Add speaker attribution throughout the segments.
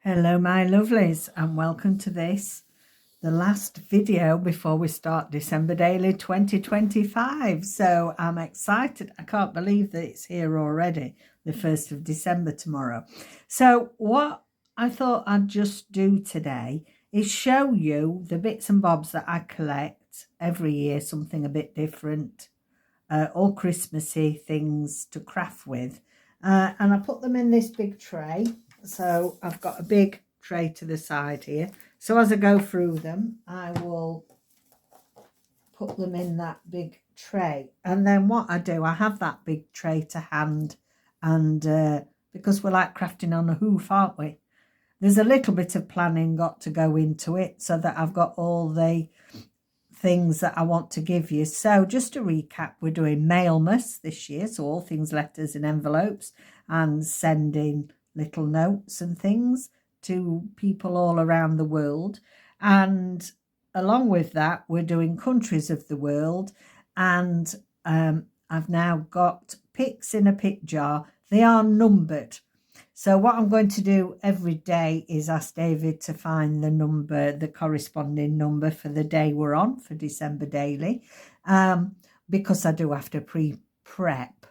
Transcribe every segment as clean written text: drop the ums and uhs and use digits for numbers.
Speaker 1: Hello my lovelies, and welcome to this, the last video before we start December Daily 2025. So I'm excited. I can't believe that it's here already, the 1st of December tomorrow. So what I thought I'd just do today is show you the bits and bobs that I collect every year, something a bit different, all Christmassy things to craft with. And I put them in this big tray. So I've got a big tray to the side here. So as I go through them, I will put them in that big tray. And then what I do, I have that big tray to hand. And because we're like crafting on a hoof, aren't we? There's a little bit of planning got to go into it so that I've got all the things that I want to give you. So just to recap, we're doing Mailmas this year. So all things letters and envelopes and sending little notes and things to people all around the world. And along with that, we're doing countries of the world. And I've now got picks in a pick jar. They are numbered. So what I'm going to do every day is ask David to find the number, the corresponding number for the day we're on for December Daily, because I do have to pre-prep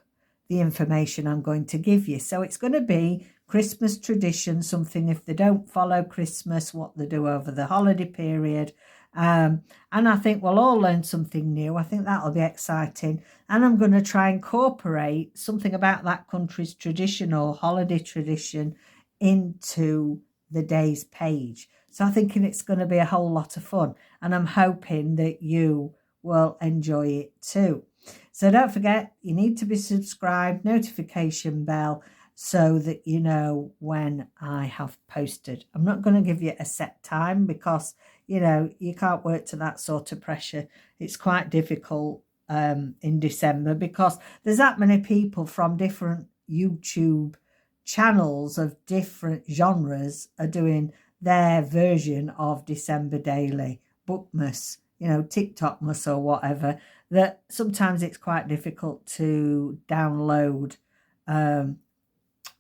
Speaker 1: the information I'm going to give you. So it's going to be Christmas tradition, something if they don't follow Christmas, what they do over the holiday period. And I think we'll all learn something new. I think that'll be exciting. And I'm going to try and incorporate something about that country's tradition or holiday tradition into the day's page. So I'm thinking it's going to be a whole lot of fun. And I'm hoping that you will enjoy it too. So don't forget, you need to be subscribed, notification bell, so that you know when I have posted. I'm not going to give you a set time because, you know, you can't work to that sort of pressure. It's quite difficult in December because there's that many people from different YouTube channels of different genres are doing their version of December Daily, Bookmas, you know, TikTokmas or whatever, that sometimes it's quite difficult to download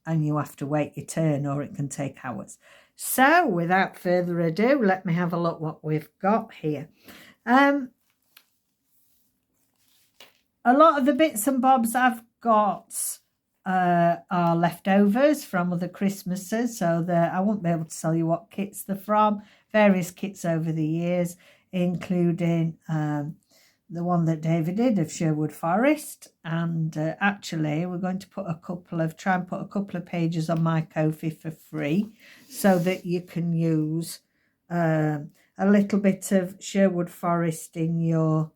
Speaker 1: and you have to wait your turn or it can take hours. So without further ado, let me have a look what we've got here. A lot of the bits and bobs I've got are leftovers from other Christmases, so I won't be able to tell you what kits they're from. Various kits over the years, including the one that David did of Sherwood Forest, and actually we're going to put try and put a couple of pages on my Ko-fi for free so that you can use a little bit of Sherwood Forest in your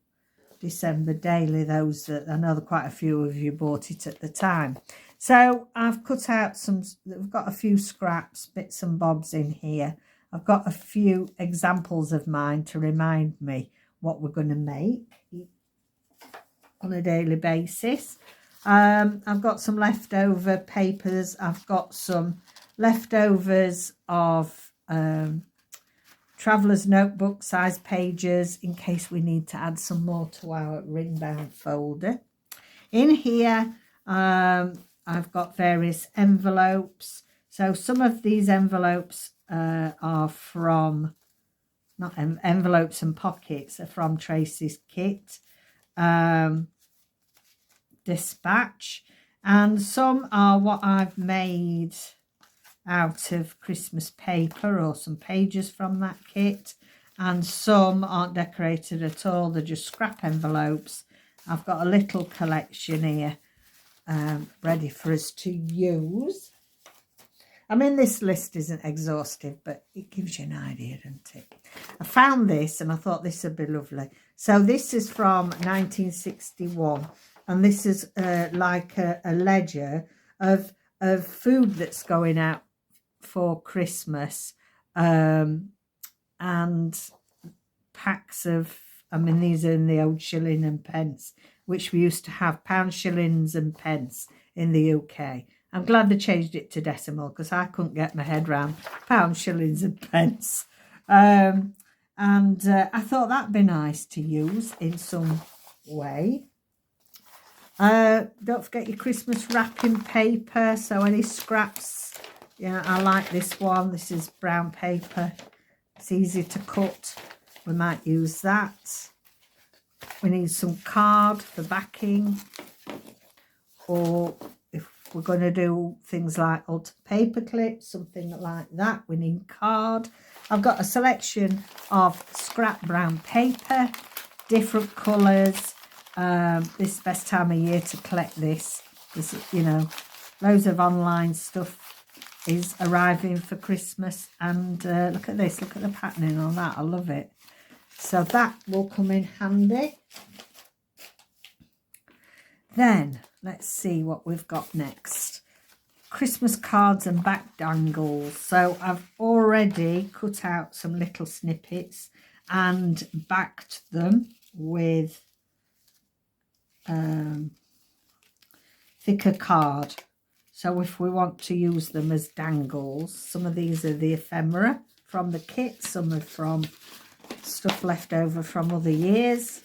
Speaker 1: December Daily. Those that I know that quite a few of you bought it at the time. So I've cut out we've got a few scraps, bits and bobs in here. I've got a few examples of mine to remind me what we're going to make on a daily basis. I've got some leftover papers. I've got some leftovers of traveller's notebook size pages in case we need to add some more to our ring bound folder. In here I've got various envelopes. So some of these envelopes are from, not envelopes and pockets, are from Tracie's kit Dispatch, and some are what I've made out of Christmas paper or some pages from that kit, and some aren't decorated at all, they're just scrap envelopes. I've got a little collection here ready for us to use. I mean, this list isn't exhaustive, but it gives you an idea, doesn't it? I found this and I thought this would be lovely. So this is from 1961, and this is like a ledger of food that's going out for Christmas, and packs of, I mean, these are in the old shilling and pence, which we used to have, pounds, shillings and pence in the UK. I'm glad they changed it to decimal because I couldn't get my head around pounds, shillings and pence. And I thought that'd be nice to use in some way. Don't forget your Christmas wrapping paper. So any scraps Yeah, I like this one. This is brown paper. It's easy to cut. We might use that. We need some card for backing. Or if we're going to do things like paper clips, something like that, we need card. I've got a selection of scrap brown paper, different colours. This is the best time of year to collect this. Because, you know, loads of online stuff is arriving for Christmas. And look at this, look at the patterning on that. I love it. So that will come in handy. Then let's see what we've got next. Christmas cards and back dangles. So I've already cut out some little snippets and backed them with thicker card. So if we want to use them as dangles, some of these are the ephemera from the kit, some are from stuff left over from other years.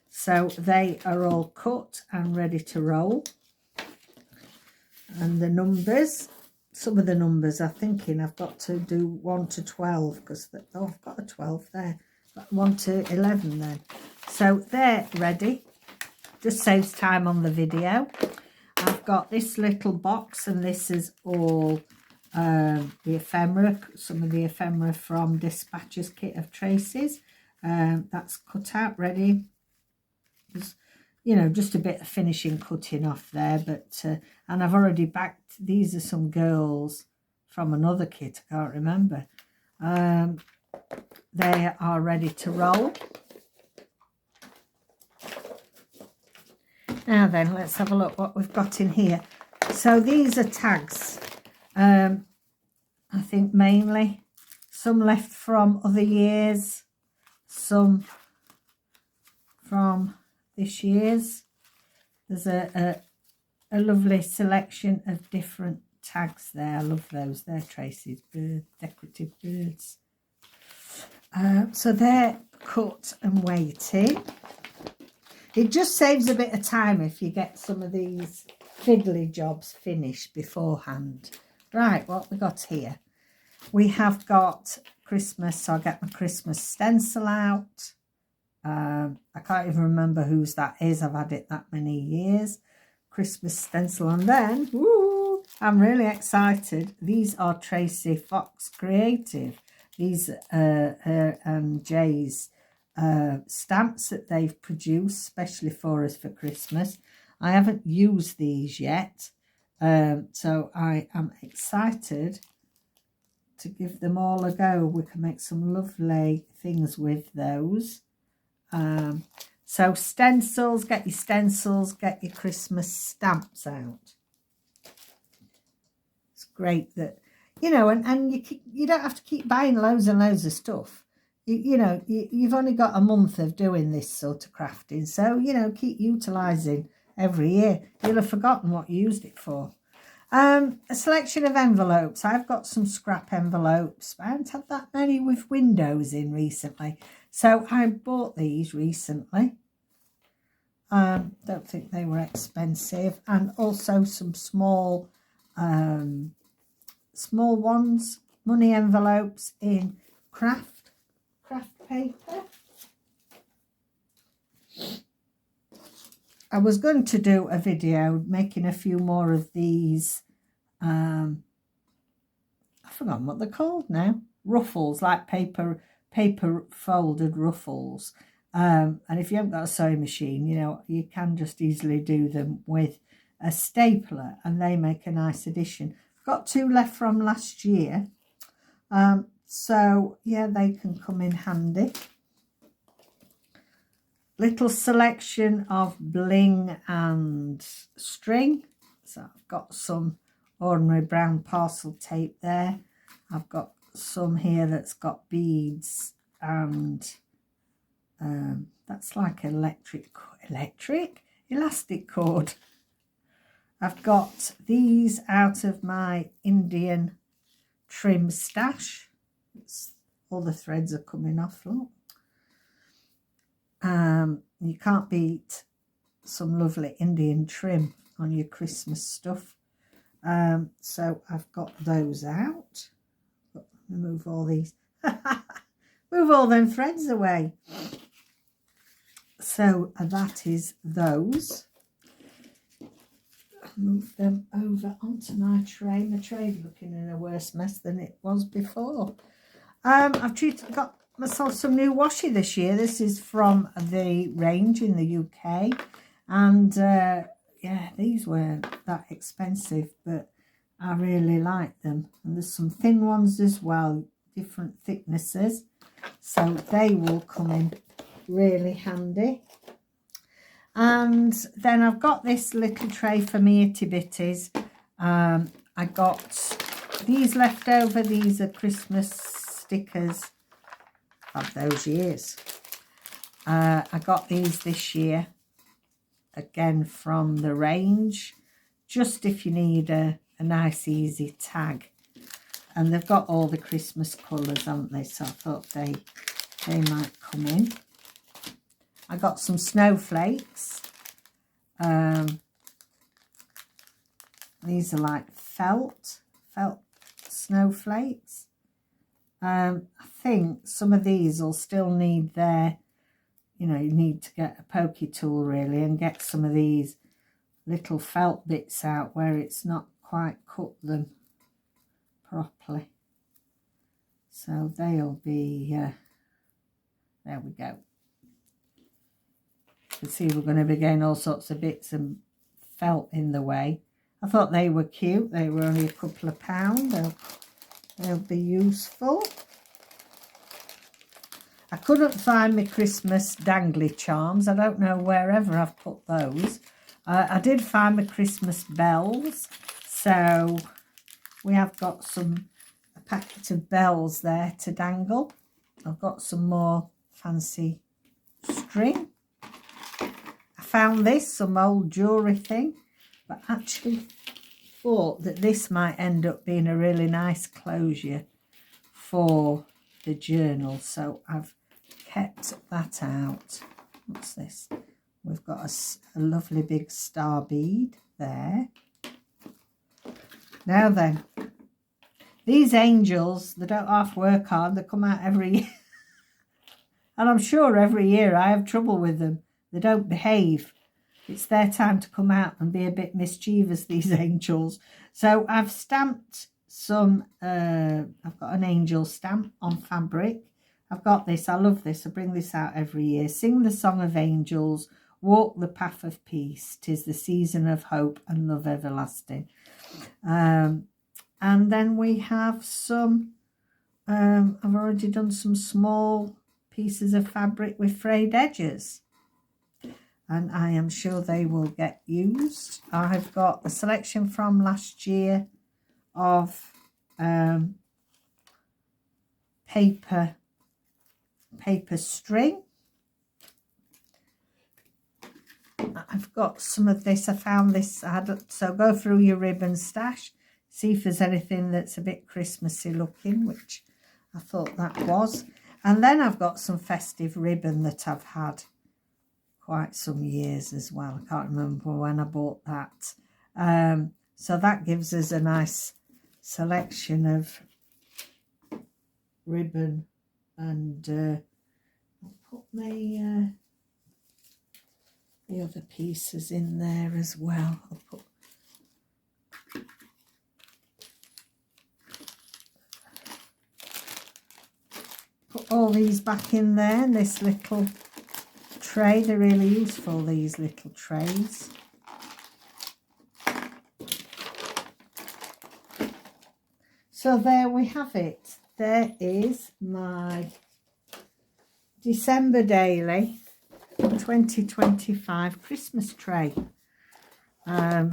Speaker 1: So they are all cut and ready to roll. And the numbers, some of the numbers I'm thinking I've got to do 1 to 12 because, oh, I've got a 12 there. 1 to 11 then. So they're ready. Just saves time on the video. I've got this little box and this is all the ephemera, some of the ephemera from Dispatch's kit of traces. That's cut out, ready. You know, just a bit of finishing cutting off there, but and I've already backed. These are some girls from another kit, I can't remember. They are ready to roll. Now then, let's have a look what we've got in here. So these are tags, I think mainly. Some left from other years, some from this year's. There's a lovely selection of different tags there. I love those. They're Tracie's decorative birds. So they're cut and weighted. It just saves a bit of time if you get some of these fiddly jobs finished beforehand. Right, what we got here? We have got Christmas, so I'll get my Christmas stencil out. I can't even remember whose that is. I've had it that many years. Christmas stencil. And then, woo, I'm really excited. These are Traciefoxcreative. These are her and Jay's stamps that they've produced specially for us for Christmas. I haven't used these yet. So I am excited to give them all a go. We can make some lovely things with those. So stencils, get your Christmas stamps out. It's great that, you know, and you don't have to keep buying loads and loads of stuff. You know, you've only got a month of doing this sort of crafting, so, you know, keep utilising every year. You'll have forgotten what you used it for. A selection of envelopes. I've got some scrap envelopes. I haven't had that many with windows in recently. So I bought these recently. Don't think they were expensive. And also some small ones, money envelopes in craft paper. I was going to do a video making a few more of these. I've forgotten what they're called now. Ruffles, like paper folded ruffles. And if you haven't got a sewing machine, you know, you can just easily do them with a stapler and they make a nice addition. I've got 2 left from last year. So yeah, they can come in handy. Little selection of bling and string. So I've got some ordinary brown parcel tape there. I've got some here that's got beads and that's like elastic cord. I've got these out of my Indian trim stash. All the threads are coming off, look. You can't beat some lovely Indian trim on your Christmas stuff. So I've got those out. Move all these, move all them threads away. So that is those. Move them over onto my tray. My tray's looking in a worse mess than it was before. I've got myself some new washi this year. This is from the range in the UK, and yeah, these weren't that expensive, but I really like them. And there's some thin ones as well, different thicknesses, so they will come in really handy. And then I've got this little tray for me itty bitties. I got these left over. These are Christmas stickers of those years. I got these this year, again from the range, just if you need a nice easy tag. And they've got all the Christmas colours, haven't they? So I thought they might come in. I got some snowflakes. These are like felt snowflakes. I think some of these will still need their, you need to get a pokey tool really and get some of these little felt bits out where it's not quite cut them properly. So they'll be, there we go. You can see we're going to be getting all sorts of bits and felt in the way. I thought they were cute. They were only a couple of pounds. They'll be useful. I couldn't find my Christmas dangly charms. I don't know wherever I've put those. I did find my Christmas bells. So we have got a packet of bells there to dangle. I've got some more fancy string. I found some old jewellery thing, but actually thought that this might end up being a really nice closure for the journal, so I've kept that out. What's this? We've got a lovely big star bead there. Now then, these angels, they don't half work hard, they come out every year. And I'm sure every year I have trouble with them. They don't behave. It's their time to come out and be a bit mischievous, these angels. So I've stamped some, I've got an angel stamp on fabric. I've got this, I love this, I bring this out every year. Sing the song of angels, walk the path of peace, 'tis the season of hope and love everlasting. And then we have some, I've already done some small pieces of fabric with frayed edges. And I am sure they will get used. I've got a selection from last year of paper string. I've got some of this. I found this. So go through your ribbon stash, see if there's anything that's a bit Christmassy looking, which I thought that was. And then I've got some festive ribbon that I've had quite some years as well. I can't remember when I bought that. So that gives us a nice selection of ribbon, and I'll put my the other pieces in there as well. I'll put all these back in there in this little tray. They're really useful, these little trays. So there we have it. There is my December daily 2025 Christmas tray. I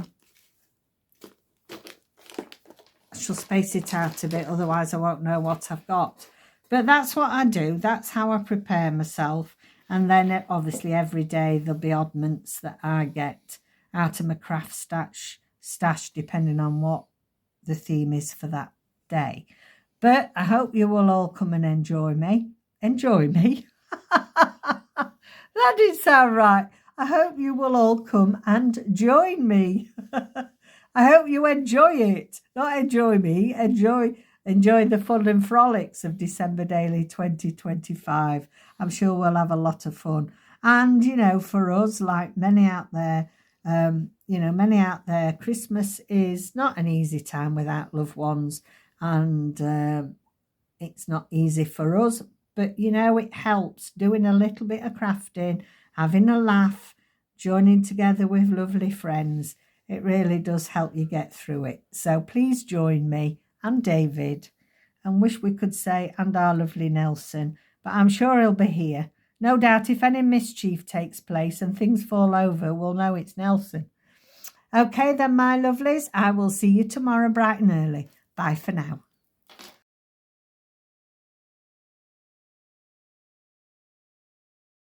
Speaker 1: shall space it out a bit, otherwise I won't know what I've got. But that's what I do. That's how I prepare myself. And then obviously every day there'll be oddments that I get out of my craft stash depending on what the theme is for that day. But I hope you will all come and enjoy me. Enjoy me? That didn't sound right. I hope you will all come and join me. I hope you enjoy it. Not enjoy me, enjoy the fun and frolics of December Daily 2025. I'm sure we'll have a lot of fun. And, you know, for us, like many out there, Christmas is not an easy time without loved ones. And it's not easy for us, but, you know, it helps doing a little bit of crafting, having a laugh, joining together with lovely friends. It really does help you get through it. So please join me and David, and wish we could say, and our lovely Nelson, but I'm sure he'll be here. No doubt if any mischief takes place and things fall over, we'll know it's Nelson. Okay then, my lovelies, I will see you tomorrow bright and early. Bye for now.